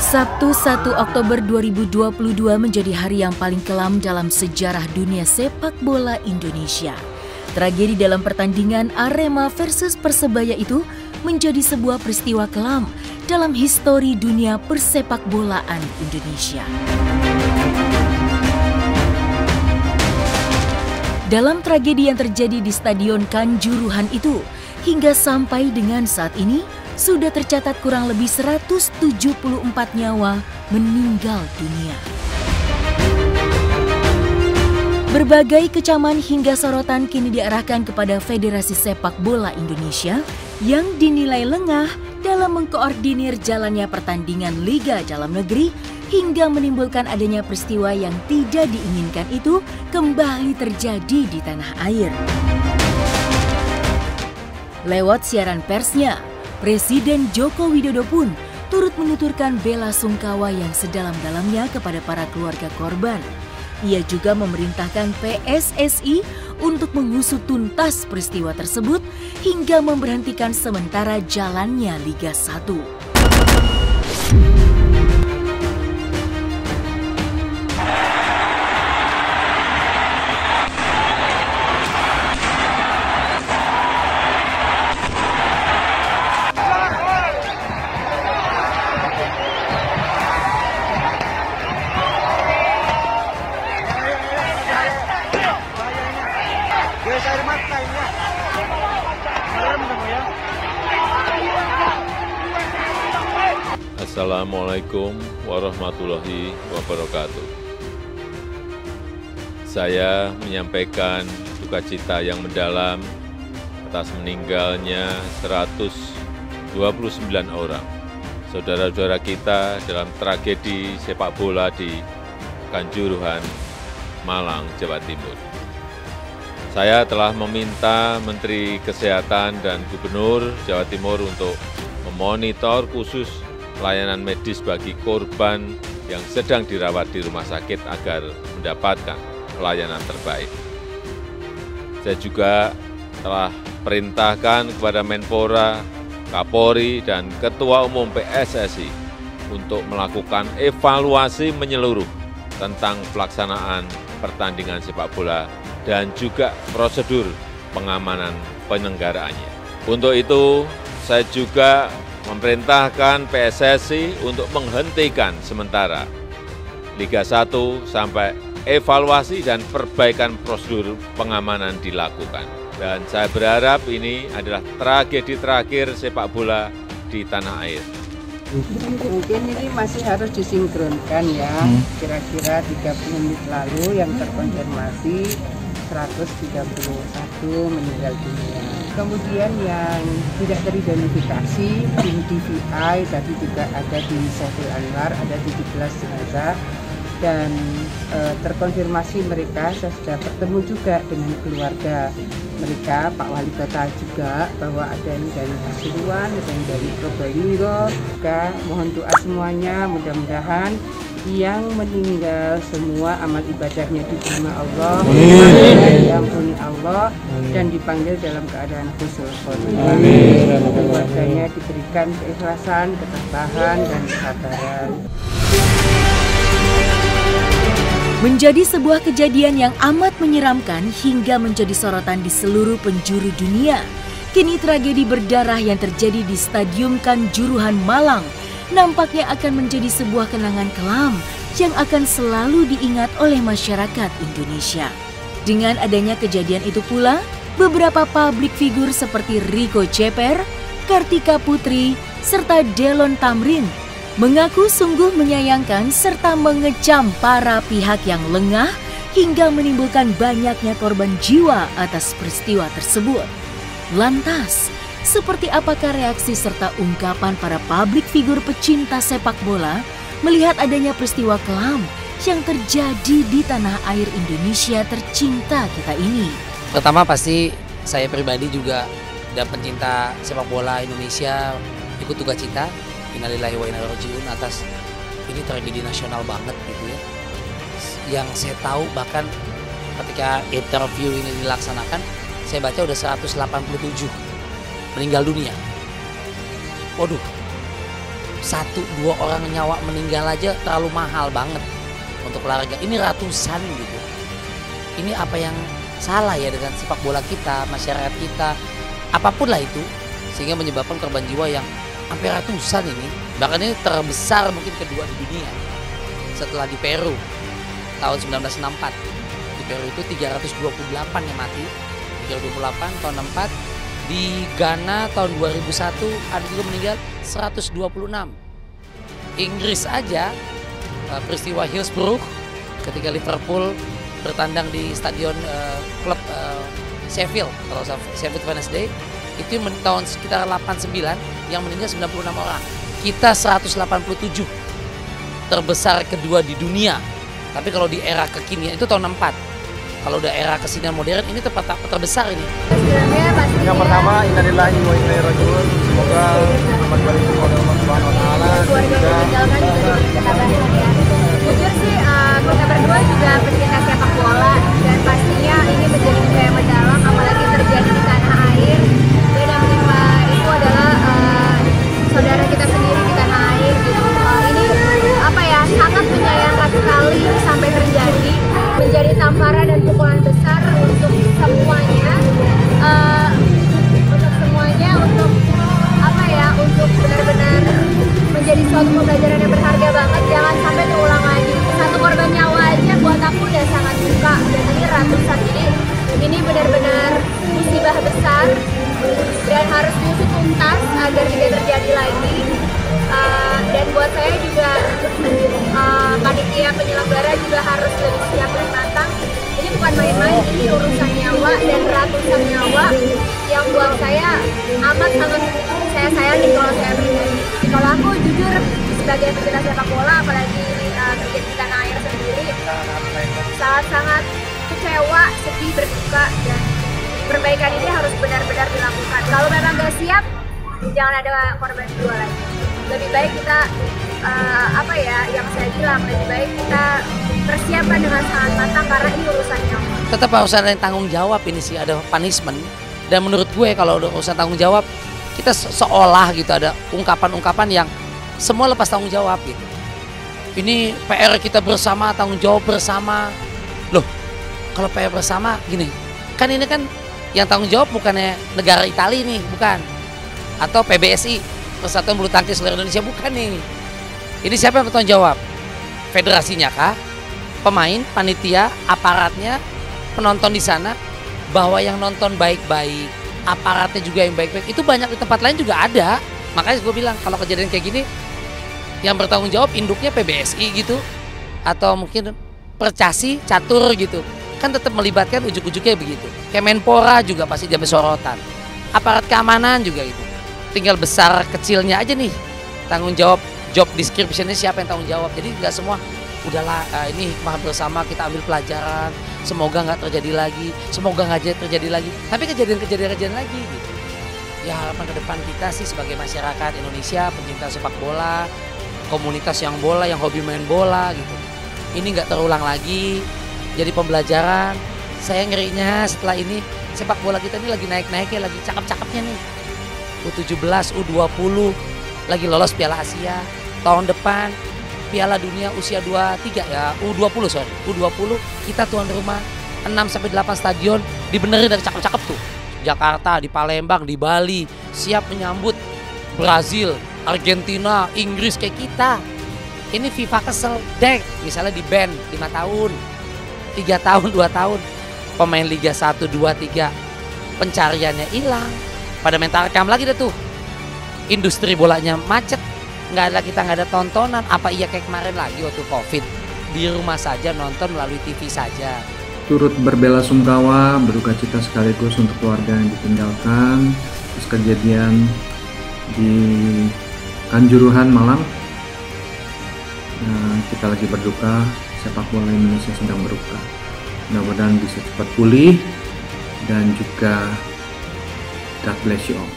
Sabtu 1 Oktober 2022 menjadi hari yang paling kelam dalam sejarah dunia sepak bola Indonesia. Tragedi dalam pertandingan Arema versus Persebaya itu menjadi sebuah peristiwa kelam dalam histori dunia persepak bolaan Indonesia. Dalam tragedi yang terjadi di Stadion Kanjuruhan itu, hingga sampai dengan saat ini, sudah tercatat kurang lebih 174 nyawa meninggal dunia. Berbagai kecaman hingga sorotan kini diarahkan kepada Federasi Sepak Bola Indonesia yang dinilai lengah dalam mengkoordinir jalannya pertandingan Liga Dalam Negeri hingga menimbulkan adanya peristiwa yang tidak diinginkan itu kembali terjadi di tanah air. Lewat siaran persnya, Presiden Joko Widodo pun turut menuturkan bela sungkawa yang sedalam-dalamnya kepada para keluarga korban. Ia juga memerintahkan PSSI untuk mengusut tuntas peristiwa tersebut hingga memberhentikan sementara jalannya Liga 1. Assalamualaikum warahmatullahi wabarakatuh. Saya menyampaikan duka cita yang mendalam atas meninggalnya 129 orang saudara-saudara kita dalam tragedi sepak bola di Kanjuruhan, Malang, Jawa Timur. Saya telah meminta Menteri Kesehatan dan Gubernur Jawa Timur untuk memonitor khusus layanan medis bagi korban yang sedang dirawat di rumah sakit agar mendapatkan pelayanan terbaik. Saya juga telah perintahkan kepada Menpora, Kapolri, dan Ketua Umum PSSI untuk melakukan evaluasi menyeluruh tentang pelaksanaan pertandingan sepak bola dan juga prosedur pengamanan penyelenggaraannya. Untuk itu, saya juga memerintahkan PSSI untuk menghentikan sementara Liga 1 sampai evaluasi dan perbaikan prosedur pengamanan dilakukan. Dan saya berharap ini adalah tragedi terakhir sepak bola di tanah air. Mungkin ini masih harus disinkronkan ya, kira-kira 30 menit lalu yang terkonfirmasi 131 meninggal dunia. Kemudian yang tidak teridentifikasi, tim DVI tadi juga ada di Saiful Anwar, ada 17 jenazah. Dan terkonfirmasi mereka, saya sudah bertemu juga dengan keluarga mereka, Pak Wali Kota juga, bahwa ada yang dari Pasuruan, ada yang dari Probolinggo. Juga mohon doa semuanya, mudah-mudahan yang meninggal semua amal ibadahnya diterima Allah, diampuni Allah, dan dipanggil dalam keadaan husnul khotimah. Keluarganya diberikan keikhlasan, ketabahan, dan kesabaran. Menjadi sebuah kejadian yang amat menyeramkan hingga menjadi sorotan di seluruh penjuru dunia. Kini tragedi berdarah yang terjadi di Stadion Kanjuruhan Malang nampaknya akan menjadi sebuah kenangan kelam yang akan selalu diingat oleh masyarakat Indonesia. Dengan adanya kejadian itu pula, beberapa publik figur seperti Rico Ceper, Kartika Putri, serta Delon Tamrin mengaku sungguh menyayangkan serta mengecam para pihak yang lengah hingga menimbulkan banyaknya korban jiwa atas peristiwa tersebut. Lantas, seperti apakah reaksi serta ungkapan para publik figur pecinta sepak bola melihat adanya peristiwa kelam yang terjadi di tanah air Indonesia tercinta kita ini? Pertama pasti saya pribadi juga dan pencinta sepak bola Indonesia ikut duka cita. Innalillahi wa inna ilaihi raji'un atas ini tragedi nasional banget gitu ya. Yang saya tahu bahkan ketika interview ini dilaksanakan, saya baca udah 187 meninggal dunia. Waduh, 1-2 orang nyawa meninggal aja terlalu mahal banget untuk olahraga. Ini ratusan gitu. Ini apa yang salah ya dengan sepak bola kita, masyarakat kita, apapun lah itu, sehingga menyebabkan korban jiwa yang hampir ratusan ini. Bahkan ini terbesar mungkin kedua di dunia setelah di Peru tahun 1964. Di Peru itu 328 yang mati, 328 tahun 64. Di Ghana tahun 2001 ada juga meninggal 126. Inggris aja peristiwa Hillsborough ketika Liverpool bertandang di stadion klub Sheffield, kalau Sheffield Wednesday, itu tahun sekitar 89 yang meninggal 96 orang. Kita 187, terbesar kedua di dunia. Tapi kalau di era kekinian itu tahun 64. Kalau udah era kesenian modern ini tempat terbesar ini. Yang pertama, innalillahi wa inna ilaihi raji'un. Semoga amat barikum Allah Subhanahu wa taala. Keluarga meninggalkan juga diketahui ya. Jujur sih kita berdua juga pecinta sepak bola dan pastinya ini menjadi budaya mendalam apalagi terjadi di tanah air. Dan yang menimpa itu adalah saudara kita sendiri di tanah air gitu. Ini apa ya, sangat menyayangkan sekali sampai terjadi, menjadi tamparan dan pukulan besar untuk semuanya, untuk apa ya, untuk benar-benar menjadi suatu pembelajaran yang berharga banget. Jangan sampai terulang lagi. Satu korban nyawa aja buat aku udah sangat duka, dan ini ratusan. Ini benar-benar musibah besar dan harus diusut tuntas agar tidak terjadi lagi. Dan buat saya juga panitia penyelenggara juga harus lebih siap dan matang. Ini bukan main-main, ini urusan nyawa dan ratusan nyawa yang buat saya amat sangat saya sayangi kalau saya pribadi. Kalau aku jujur sebagai pecinta sepak bola, apalagi terjadi di tanah air sendiri, sangat-sangat kecewa, sedih, berduka, dan perbaikan ini harus benar-benar dilakukan. Kalau memang gak siap, jangan ada korban jiwa lagi. Lebih baik kita yang saya bilang, lebih baik kita persiapkan dengan sangat matang karena ini urusan nyawa. Tetap harus ada yang tanggung jawab, ini sih ada punishment. Dan menurut gue kalau udah urusan tanggung jawab, kita seolah gitu ada ungkapan-ungkapan yang semua lepas tanggung jawab gitu. Ini PR kita bersama, tanggung jawab bersama. Loh, kalau PR bersama gini, kan ini kan yang tanggung jawab bukannya negara Italia nih, bukan. Atau PBSI, Persatuan Bulu Tangkis Seluruh Indonesia, bukan nih. Ini siapa yang bertanggung jawab? Federasinya kah? Pemain, panitia, aparatnya, penonton di sana, bahwa yang nonton baik-baik, aparatnya juga yang baik-baik, itu banyak di tempat lain juga ada. Makanya gue bilang kalau kejadian kayak gini, yang bertanggung jawab induknya PBSI gitu, atau mungkin Percasi, Catur gitu, kan tetap melibatkan ujuk-ujuknya begitu. Kemenpora juga pasti jadi sorotan, aparat keamanan juga gitu. Tinggal besar kecilnya aja nih tanggung jawab, job description-nya siapa yang tanggung jawab. Jadi nggak semua udahlah ini hikmah bersama, kita ambil pelajaran, semoga nggak terjadi lagi, semoga nggak terjadi lagi, tapi kejadian lagi gitu. Ya harapan ke depan kita sih sebagai masyarakat Indonesia, pencinta sepak bola, komunitas yang bola, yang hobi main bola gitu, ini nggak terulang lagi, jadi pembelajaran. Saya ngerinya setelah ini sepak bola kita ini lagi naik-naiknya, lagi cakep-cakepnya nih, U17, U20 lagi lolos Piala Asia, tahun depan Piala Dunia usia 23 ya, U20 kita tuan rumah 6-8 stadion dibenerin dari cakep-cakep tuh. Jakarta, di Palembang, di Bali, siap menyambut Brazil, Argentina, Inggris kayak kita. Ini FIFA kesel dek, misalnya di ban 5 tahun, 3 tahun, 2 tahun, pemain Liga 1, 2, 3 pencariannya hilang, pada main tarkam lagi dah tuh. Industri bolanya macet, kita nggak ada tontonan. Apa iya kayak kemarin lagi waktu COVID, di rumah saja nonton melalui TV saja. Turut berbelasungkawa, berduka cita sekaligus untuk keluarga yang ditinggalkan atas kejadian di Kanjuruhan, Malang. Nah, kita lagi berduka, sepak bola Indonesia sedang berduka. Mudah-mudahan bisa cepat pulih dan juga God bless you all.